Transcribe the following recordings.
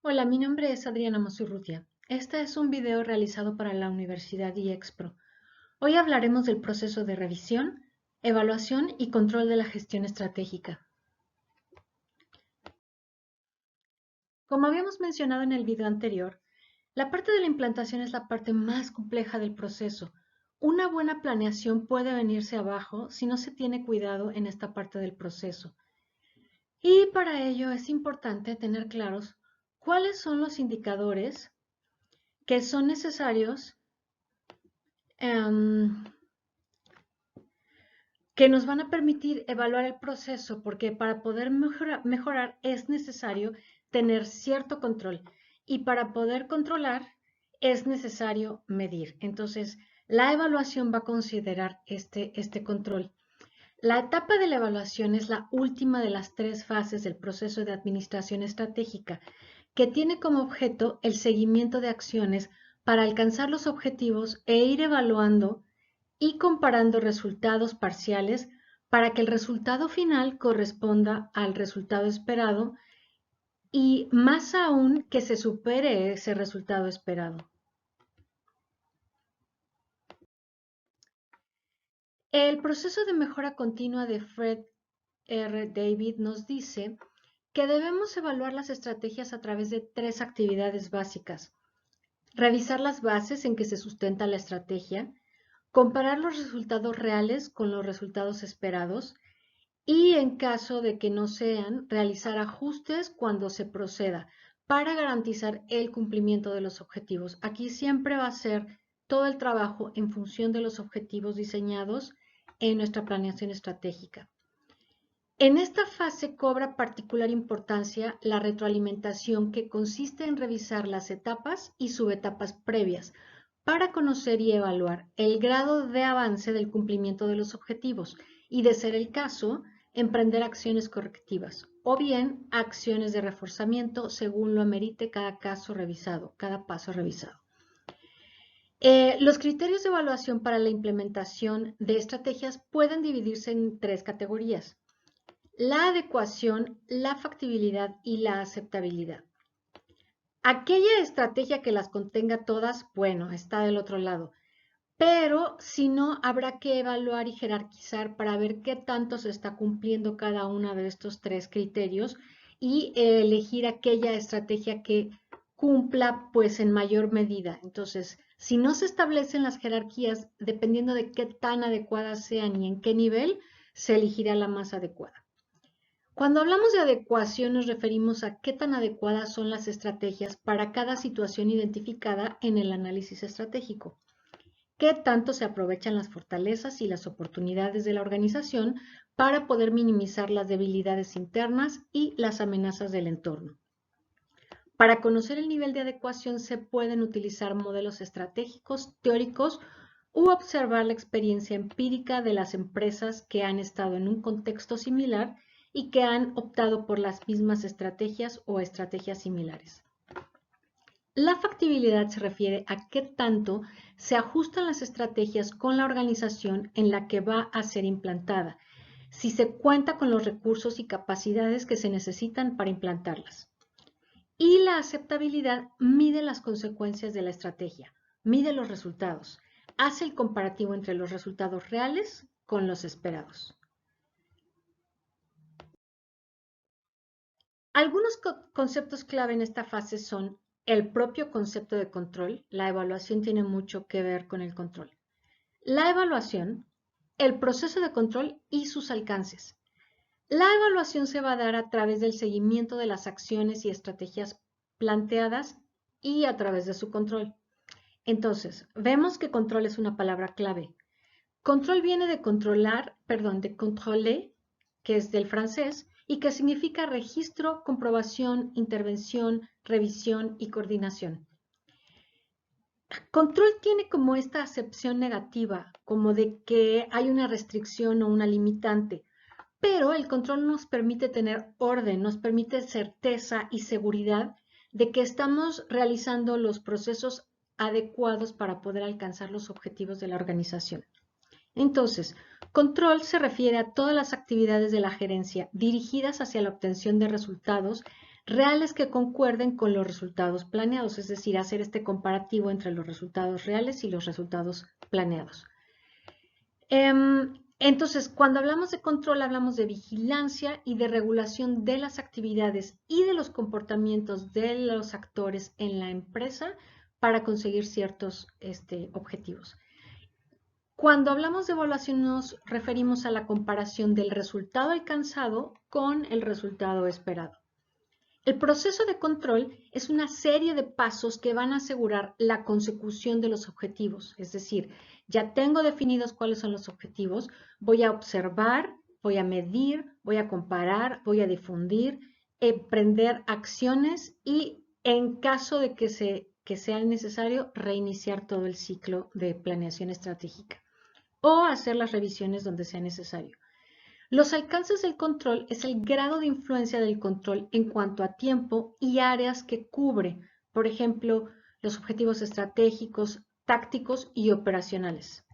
Hola, mi nombre es Adriana Mosurrutia. Este es un video realizado para la Universidad IEXPRO. Hoy hablaremos del proceso de revisión, evaluación y control de la gestión estratégica. Como habíamos mencionado en el video anterior, la parte de la implantación es la parte más compleja del proceso. Una buena planeación puede venirse abajo si no se tiene cuidado en esta parte del proceso. Y para ello es importante tener claros cuáles son los indicadores que son necesarios em, que nos van a permitir evaluar el proceso, porque para poder mejorar es necesario tener cierto control y para poder controlar es necesario medir. Entonces, la evaluación va a considerar este control. La etapa de la evaluación es la última de las tres fases del proceso de administración estratégica, que tiene como objeto el seguimiento de acciones para alcanzar los objetivos e ir evaluando y comparando resultados parciales para que el resultado final corresponda al resultado esperado y más aún que se supere ese resultado esperado. El proceso de mejora continua de Fred R. David nos dice que debemos evaluar las estrategias a través de tres actividades básicas. Revisar las bases en que se sustenta la estrategia, comparar los resultados reales con los resultados esperados y en caso de que no sean, realizar ajustes cuando se proceda para garantizar el cumplimiento de los objetivos. Aquí siempre va a ser todo el trabajo en función de los objetivos diseñados en nuestra planeación estratégica. En esta fase cobra particular importancia la retroalimentación, que consiste en revisar las etapas y subetapas previas para conocer y evaluar el grado de avance del cumplimiento de los objetivos y, de ser el caso, emprender acciones correctivas o bien acciones de reforzamiento según lo amerite cada caso revisado, cada paso revisado. Los criterios de evaluación para la implementación de estrategias pueden dividirse en tres categorías: la adecuación, la factibilidad y la aceptabilidad. Aquella estrategia que las contenga todas, bueno, está del otro lado, pero si no, habrá que evaluar y jerarquizar para ver qué tanto se está cumpliendo cada uno de estos tres criterios y elegir aquella estrategia que cumpla pues en mayor medida. Entonces, si no se establecen las jerarquías, dependiendo de qué tan adecuadas sean y en qué nivel, se elegirá la más adecuada. Cuando hablamos de adecuación nos referimos a qué tan adecuadas son las estrategias para cada situación identificada en el análisis estratégico, qué tanto se aprovechan las fortalezas y las oportunidades de la organización para poder minimizar las debilidades internas y las amenazas del entorno. Para conocer el nivel de adecuación se pueden utilizar modelos estratégicos teóricos u observar la experiencia empírica de las empresas que han estado en un contexto similar y que han optado por las mismas estrategias o estrategias similares. La factibilidad se refiere a qué tanto se ajustan las estrategias con la organización en la que va a ser implantada, si se cuenta con los recursos y capacidades que se necesitan para implantarlas. Y la aceptabilidad mide las consecuencias de la estrategia, mide los resultados, hace el comparativo entre los resultados reales con los esperados. Algunos conceptos clave en esta fase son el propio concepto de control. La evaluación tiene mucho que ver con el control. La evaluación, el proceso de control y sus alcances. La evaluación se va a dar a través del seguimiento de las acciones y estrategias planteadas y a través de su control. Entonces, vemos que control es una palabra clave. Control viene de de contrôler, que es del francés, y que significa registro, comprobación, intervención, revisión y coordinación. Control tiene como esta acepción negativa, como de que hay una restricción o una limitante, pero el control nos permite tener orden, nos permite certeza y seguridad de que estamos realizando los procesos adecuados para poder alcanzar los objetivos de la organización. Entonces, control se refiere a todas las actividades de la gerencia dirigidas hacia la obtención de resultados reales que concuerden con los resultados planeados, es decir, hacer este comparativo entre los resultados reales y los resultados planeados. Entonces, cuando hablamos de control, hablamos de vigilancia y de regulación de las actividades y de los comportamientos de los actores en la empresa para conseguir ciertos objetivos. Cuando hablamos de evaluación nos referimos a la comparación del resultado alcanzado con el resultado esperado. El proceso de control es una serie de pasos que van a asegurar la consecución de los objetivos. Es decir, ya tengo definidos cuáles son los objetivos, voy a observar, voy a medir, voy a comparar, voy a difundir, emprender acciones y en caso de que sea necesario, reiniciar todo el ciclo de planeación estratégica o hacer las revisiones donde sea necesario. Los alcances del control es el grado de influencia del control en cuanto a tiempo y áreas que cubre, por ejemplo, los objetivos estratégicos, tácticos y operacionales.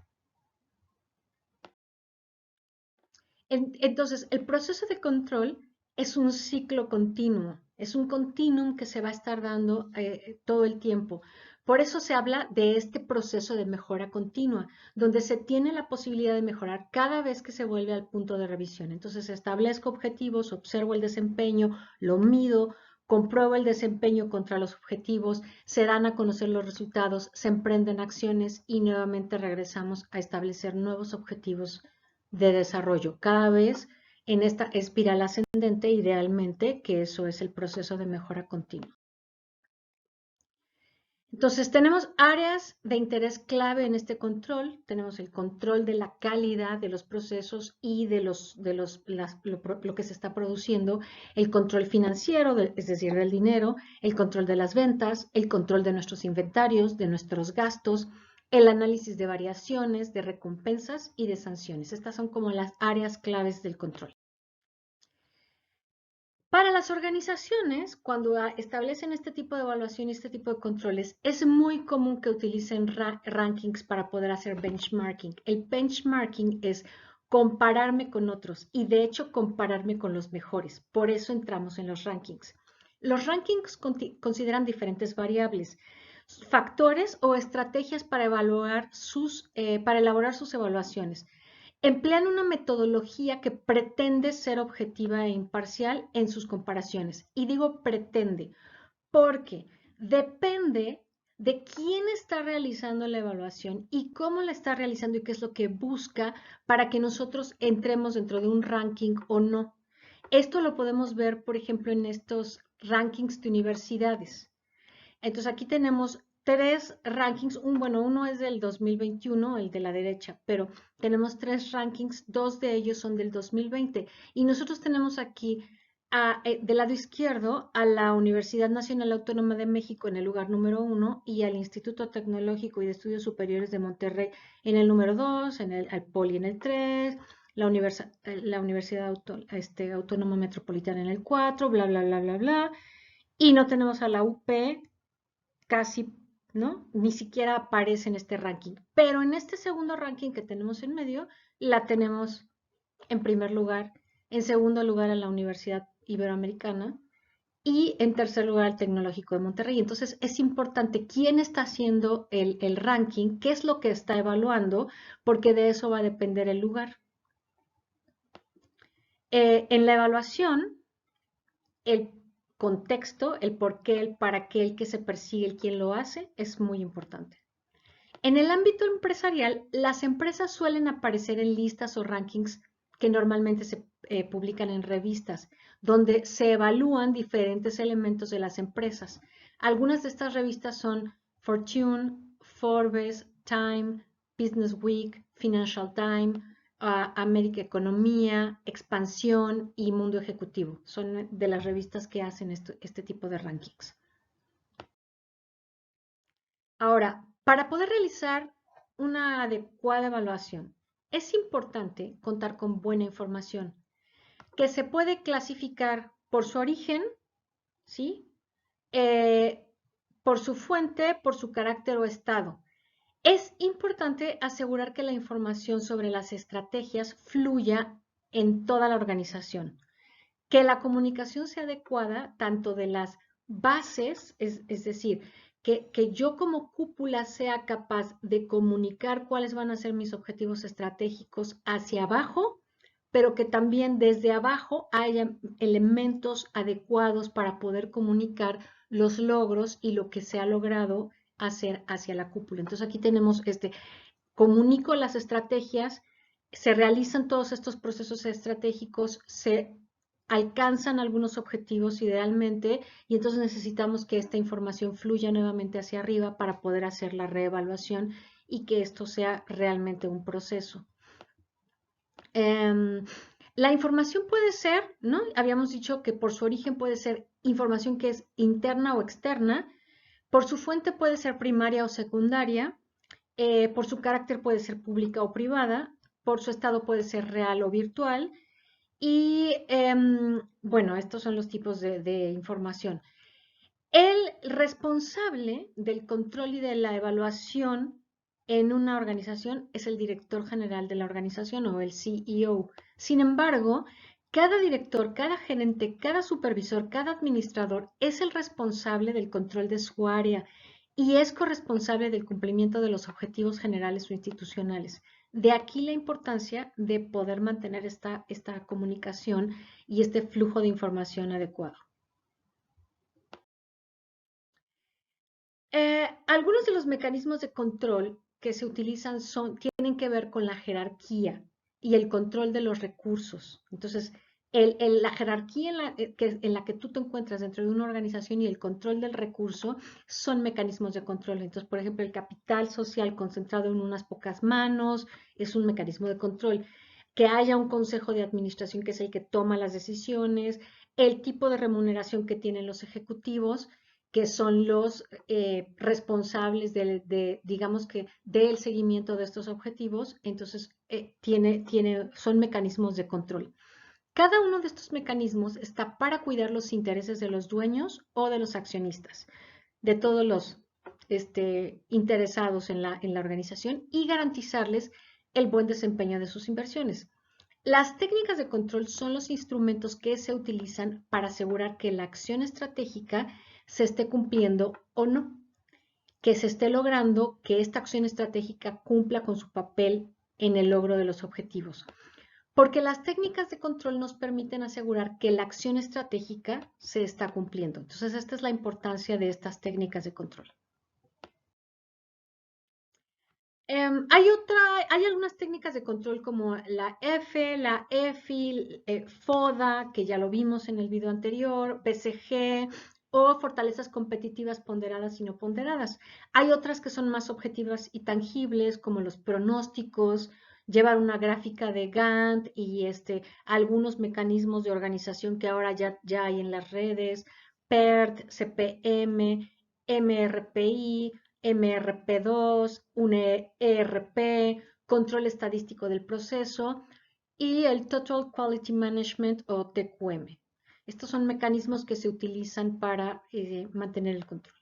Entonces, el proceso de control es un ciclo continuo, es un continuum que se va a estar dando todo el tiempo. Por eso se habla de este proceso de mejora continua, donde se tiene la posibilidad de mejorar cada vez que se vuelve al punto de revisión. Entonces, establezco objetivos, observo el desempeño, lo mido, compruebo el desempeño contra los objetivos, se dan a conocer los resultados, se emprenden acciones y nuevamente regresamos a establecer nuevos objetivos de desarrollo. Cada vez en esta espiral ascendente, idealmente, que eso es el proceso de mejora continua. Entonces, tenemos áreas de interés clave en este control. Tenemos el control de la calidad de los procesos y de lo que se está produciendo, el control financiero, es decir, del dinero, el control de las ventas, el control de nuestros inventarios, de nuestros gastos, el análisis de variaciones, de recompensas y de sanciones. Estas son como las áreas claves del control. Para las organizaciones, cuando establecen este tipo de evaluación y este tipo de controles, es muy común que utilicen rankings para poder hacer benchmarking. El benchmarking es compararme con otros y de hecho compararme con los mejores. Por eso entramos en los rankings. Los rankings consideran diferentes variables, factores o estrategias para elaborar sus evaluaciones. Emplean una metodología que pretende ser objetiva e imparcial en sus comparaciones. Y digo pretende, porque depende de quién está realizando la evaluación y cómo la está realizando y qué es lo que busca para que nosotros entremos dentro de un ranking o no. Esto lo podemos ver, por ejemplo, en estos rankings de universidades. Entonces aquí tenemos tres rankings, uno es del 2021, el de la derecha, pero tenemos tres rankings, dos de ellos son del 2020 y nosotros tenemos aquí del lado izquierdo a la Universidad Nacional Autónoma de México en el lugar número 1 y al Instituto Tecnológico y de Estudios Superiores de Monterrey en el número 2, al Poli en el 3, la Universidad Autónoma Metropolitana en el 4, bla, bla, bla, bla, bla, y no tenemos a la UP casi, ¿no? Ni siquiera aparece en este ranking. Pero en este segundo ranking que tenemos en medio, la tenemos en primer lugar, en segundo lugar a la Universidad Iberoamericana y en tercer lugar al Tecnológico de Monterrey. Entonces es importante quién está haciendo el ranking, qué es lo que está evaluando, porque de eso va a depender el lugar. En la evaluación, el contexto, el por qué, el para qué, el que se persigue, el quién lo hace, es muy importante. En el ámbito empresarial, las empresas suelen aparecer en listas o rankings que normalmente se publican en revistas, donde se evalúan diferentes elementos de las empresas. Algunas de estas revistas son Fortune, Forbes, Time, Business Week, Financial Times, América Economía, Expansión y Mundo Ejecutivo. Son de las revistas que hacen este tipo de rankings. Ahora, para poder realizar una adecuada evaluación, es importante contar con buena información, que se puede clasificar por su origen, ¿sí? Por su fuente, por su carácter o estado. Es importante asegurar que la información sobre las estrategias fluya en toda la organización. que la comunicación sea adecuada tanto de las bases, es decir, que yo como cúpula sea capaz de comunicar cuáles van a ser mis objetivos estratégicos hacia abajo, pero que también desde abajo haya elementos adecuados para poder comunicar los logros y lo que se ha logrado hacer hacia la cúpula. Entonces aquí tenemos comunico las estrategias, se realizan todos estos procesos estratégicos, se alcanzan algunos objetivos idealmente y entonces necesitamos que esta información fluya nuevamente hacia arriba para poder hacer la reevaluación y que esto sea realmente un proceso. La información puede ser, ¿no? Habíamos dicho que por su origen puede ser información que es interna o externa, por su fuente puede ser primaria o secundaria, por su carácter puede ser pública o privada, por su estado puede ser real o virtual. Y bueno, estos son los tipos de información. El responsable del control y de la evaluación en una organización es el director general de la organización o el CEO. Sin embargo, cada director, cada gerente, cada supervisor, cada administrador es el responsable del control de su área y es corresponsable del cumplimiento de los objetivos generales o institucionales. De aquí la importancia de poder mantener esta comunicación y este flujo de información adecuado. Algunos de los mecanismos de control que se utilizan tienen que ver con la jerarquía y el control de los recursos. Entonces, la jerarquía en la que tú te encuentras dentro de una organización y el control del recurso son mecanismos de control. Entonces, por ejemplo, el capital social concentrado en unas pocas manos es un mecanismo de control. Que haya un consejo de administración que es el que toma las decisiones, el tipo de remuneración que tienen los ejecutivos, que son los responsables digamos que, del seguimiento de estos objetivos, entonces son mecanismos de control. Cada uno de estos mecanismos está para cuidar los intereses de los dueños o de los accionistas, de todos los interesados en la organización y garantizarles el buen desempeño de sus inversiones. Las técnicas de control son los instrumentos que se utilizan para asegurar que la acción estratégica se esté cumpliendo o no, que se esté logrando que esta acción estratégica cumpla con su papel en el logro de los objetivos. Porque las técnicas de control nos permiten asegurar que la acción estratégica se está cumpliendo. Entonces, esta es la importancia de estas técnicas de control. Hay algunas técnicas de control como la F, la EFI, FODA, que ya lo vimos en el video anterior, BCG o fortalezas competitivas ponderadas y no ponderadas. Hay otras que son más objetivas y tangibles, como los pronósticos, llevar una gráfica de Gantt y algunos mecanismos de organización que ahora ya hay en las redes, PERT, CPM, MRPI, MRP2, un ERP, control estadístico del proceso y el Total Quality Management o TQM. Estos son mecanismos que se utilizan para mantener el control.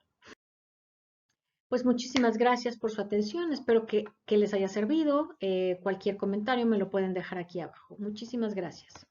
Pues muchísimas gracias por su atención. Espero que les haya servido. Cualquier comentario me lo pueden dejar aquí abajo. Muchísimas gracias.